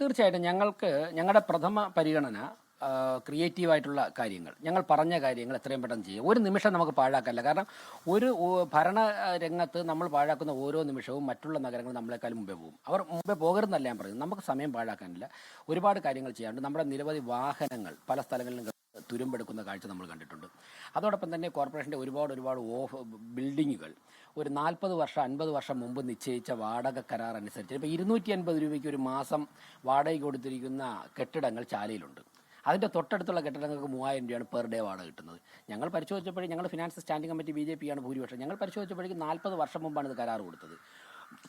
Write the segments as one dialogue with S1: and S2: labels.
S1: തീർച്ചയായിട്ടും ഞങ്ങളുടെ പ്രഥമ പരിഗണന ക്രിയേറ്റീവായിട്ടുള്ള കാര്യങ്ങൾ, ഞങ്ങൾ പറഞ്ഞ കാര്യങ്ങൾ എത്രയും പെട്ടെന്ന് ചെയ്യും. ഒരു നിമിഷം നമുക്ക് പാഴാക്കല്ല. കാരണം ഒരു ഭരണ രംഗത്ത് നമ്മൾ പാഴാക്കുന്ന ഓരോ നിമിഷവും മറ്റുള്ള നഗരങ്ങൾ നമ്മളെക്കാളും മുമ്പേ പോകും. അവർ മുമ്പേ പോകരുതെന്നല്ല ഞാൻ പറയുന്നത്. നമുക്ക് സമയം പാഴാക്കാനില്ല. ഒരുപാട് കാര്യങ്ങൾ ചെയ്യാറുണ്ട്. നമ്മുടെ നിരവധി വാഹനങ്ങൾ പല സ്ഥലങ്ങളിലും തുരുമ്പെടുക്കുന്ന കാഴ്ച നമ്മൾ കണ്ടിട്ടുണ്ട്. അതോടൊപ്പം തന്നെ കോർപ്പറേഷൻ്റെ ഒരുപാട് ബിൽഡിങ്ങുകൾ ഒരു 40 വർഷം 50 വർഷം മുമ്പ് നിശ്ചയിച്ച വാടക കരാർ അനുസരിച്ച് ഇപ്പോൾ 250 രൂപയ്ക്ക് ഒരു മാസം വാടകയ്ക്ക് കൊടുത്തിരിക്കുന്ന കെട്ടിടങ്ങൾ ചാലയിലുണ്ട്. അതിൻ്റെ തൊട്ടടുത്തുള്ള കെട്ടിടങ്ങൾക്ക് 3000 രൂപയാണ് പെർ ഡേ വാടക കിട്ടുന്നത്. ഞങ്ങൾ പരിശോധിച്ചപ്പോഴേക്കും, ഞങ്ങൾ ഫിനാൻസ് സ്റ്റാൻഡിംഗ് കമ്മിറ്റി BJP ആണ് ഭൂരിപക്ഷം, ഞങ്ങൾ പരിശോധിച്ചപ്പോഴേക്കും 40 വർഷം മുമ്പാണ് ഇത് കരാർ കൊടുത്തത്.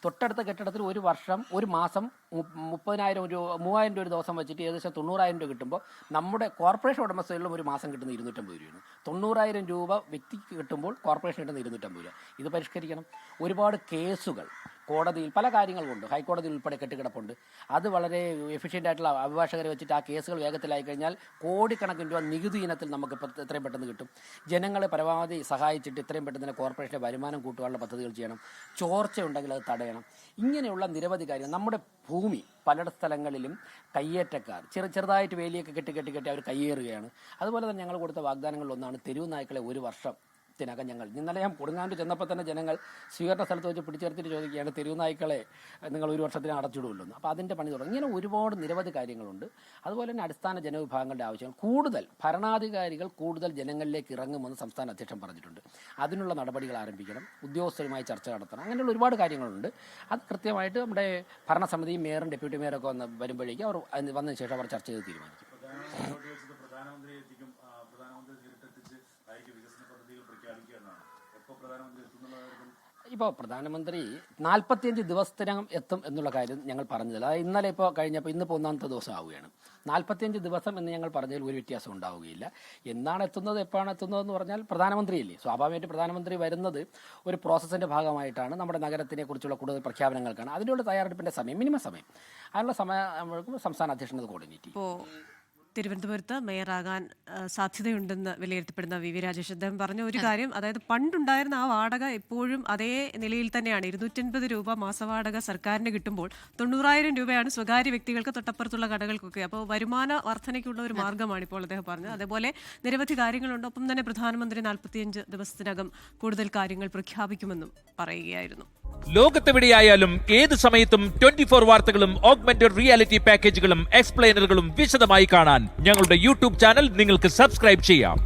S1: തൊട്ടടുത്ത കെട്ടിടത്തിൽ ഒരു മാസം 30,000 രൂപ 3,000 രൂപ ഒരു ദിവസം വെച്ചിട്ട് ഏകദേശം 90,000 രൂപ കിട്ടുമ്പോൾ നമ്മുടെ കോർപ്പറേഷൻ ഉടമസ്ഥകളിലും ഒരു മാസം കിട്ടുന്ന 250 രൂപയാണ്. 90,000 രൂപ വ്യക്തിക്ക് കിട്ടുമ്പോൾ കോർപ്പറേഷൻ കിട്ടുന്ന 250 രൂപ. ഇത് പരിഷ്കരിക്കണം. ഒരുപാട് കേസുകൾ കോടതിയിൽ പല കാര്യങ്ങൾ കൊണ്ട് ഹൈക്കോടതിയിൽ ഉൾപ്പെടെ കെട്ടിക്കിടപ്പുണ്ട്. അത് വളരെ എഫിഷ്യൻ്റ് ആയിട്ടുള്ള അഭിഭാഷകരെ വെച്ചിട്ട് ആ കേസുകൾ വേഗത്തിലായി കഴിഞ്ഞാൽ കോടിക്കണക്കിന് രൂപ നികുതി ഇനത്തിൽ നമുക്ക് എത്രയും പെട്ടെന്ന് കിട്ടും. ജനങ്ങളെ പരമാവധി സഹായിച്ചിട്ട് എത്രയും പെട്ടെന്ന് തന്നെ കോർപ്പറേഷൻ്റെ വരുമാനം കൂട്ടുവാനുള്ള പദ്ധതികൾ ചെയ്യണം. ചോർച്ച ഉണ്ടെങ്കിൽ അത് തടയണം. ഇങ്ങനെയുള്ള നിരവധി കാര്യങ്ങൾ. നമ്മുടെ ഭൂമി പല സ്ഥലങ്ങളിലും കയ്യേറ്റക്കാർ ചെറുതായിട്ട് വേലിയൊക്കെ കെട്ടി അവർ കയ്യേറുകയാണ്. അതുപോലെ തന്നെ ഞങ്ങൾ കൊടുത്ത വാഗ്ദാനങ്ങളിലൊന്നാണ് തെരുവ് നായ്ക്കളെ 1 വർഷം ഞങ്ങൾ ഇന്നലെ ഞാൻ കൊടുങ്ങാണ്ട് ചെന്നപ്പോൾ തന്നെ ജനങ്ങൾ സ്വീകരണ സ്ഥലത്ത് വെച്ച് പിടിച്ചെടുത്തിട്ട് ചോദിക്കുകയാണ്, തെരുവ് നായ്ക്കളെ നിങ്ങൾ 1 വർഷത്തിന് അടച്ചിടുമല്ലോ. അപ്പോൾ അതിൻ്റെ പണി തുടങ്ങി. ഇങ്ങനെ ഒരുപാട് നിരവധി കാര്യങ്ങളുണ്ട്. അതുപോലെ തന്നെ അടിസ്ഥാന ജനവിഭാഗങ്ങളുടെ ആവശ്യങ്ങൾ കൂടുതൽ ഭരണാധികാരികൾ കൂടുതൽ ജനങ്ങളിലേക്ക് ഇറങ്ങുമെന്ന് സംസ്ഥാന അധ്യക്ഷൻ പറഞ്ഞിട്ടുണ്ട്. അതിനുള്ള നടപടികൾ ആരംഭിക്കണം. ഉദ്യോഗസ്ഥരുമായി ചർച്ച നടത്തണം. അങ്ങനെയുള്ള ഒരുപാട് കാര്യങ്ങളുണ്ട്. അത് കൃത്യമായിട്ട് നമ്മുടെ ഭരണസമിതിയും മേയറും ഡെപ്യൂട്ടി മേയറൊക്കെ വരുമ്പോഴേക്കും അവർ വന്നതിന് ശേഷം അവർ ചർച്ച ചെയ്ത് തീരുമാനിക്കും. ഇപ്പോൾ പ്രധാനമന്ത്രി 45 ദിവസത്തിനകം എത്തും എന്നുള്ള കാര്യം ഞങ്ങൾ പറഞ്ഞതില്ല. അതായത് ഇന്നലെ ഇന്നിപ്പോൾ 1-ാമത്തെ ദിവസം ആവുകയാണ്. 45 ദിവസം എന്ന് ഞങ്ങൾ പറഞ്ഞതിൽ ഒരു വ്യത്യാസം ഉണ്ടാവുകയില്ല. എന്നാണ് എത്തുന്നത്, എപ്പോഴാണ് എത്തുന്നതെന്ന് പറഞ്ഞാൽ പ്രധാനമന്ത്രിയല്ലേ. സ്വാഭാവികമായിട്ട് പ്രധാനമന്ത്രി വരുന്നത് ഒരു പ്രോസസ്സിൻ്റെ ഭാഗമായിട്ടാണ്. നമ്മുടെ നഗരത്തിനെ കുറിച്ചുള്ള കൂടുതൽ പ്രഖ്യാപനങ്ങൾക്കാണ്. അതിനുള്ള തയ്യാറെടുപ്പിൻ്റെ സമയം, മിനിമം സമയം, അതിനുള്ള സമയം സംസ്ഥാന അധ്യക്ഷനത് കോർഡിനേറ്റ് ചെയ്യും.
S2: തിരുവനന്തപുരത്ത് മേയറാകാൻ സാധ്യതയുണ്ടെന്ന് വിലയിരുത്തപ്പെടുന്ന വി രാജേഷ് അദ്ദേഹം പറഞ്ഞ ഒരു കാര്യം, അതായത് പണ്ടുണ്ടായിരുന്ന ആ വാടക എപ്പോഴും അതേ നിലയിൽ തന്നെയാണ്. 250 രൂപ മാസവാടക സർക്കാരിന് കിട്ടുമ്പോൾ 90,000 രൂപയാണ് സ്വകാര്യ വ്യക്തികൾക്ക് തൊട്ടപ്പുറത്തുള്ള കടകൾക്കൊക്കെ. അപ്പോൾ വരുമാന വർധനയ്ക്കുള്ള ഒരു മാർഗ്ഗമാണ് ഇപ്പോൾ അദ്ദേഹം പറഞ്ഞത്. അതേപോലെ നിരവധി കാര്യങ്ങളുണ്ട്. ഒപ്പം തന്നെ പ്രധാനമന്ത്രി 45 ദിവസത്തിനകം കൂടുതൽ കാര്യങ്ങൾ പ്രഖ്യാപിക്കുമെന്നും പറയുകയായിരുന്നു.
S3: ലോകത്തെവിടെയായാലും ഏത് സമയത്തും 24 വാർത്തകളും ഓഗ്മെന്റഡ് റിയാലിറ്റി പാക്കേജുകളും എക്സ്പ്ലെയിനറുകളും വിശദമായി കാണാൻ ഞങ്ങളുടെ YouTube ചാനൽ നിങ്ങൾക്ക് സബ്സ്ക്രൈബ് ചെയ്യാം.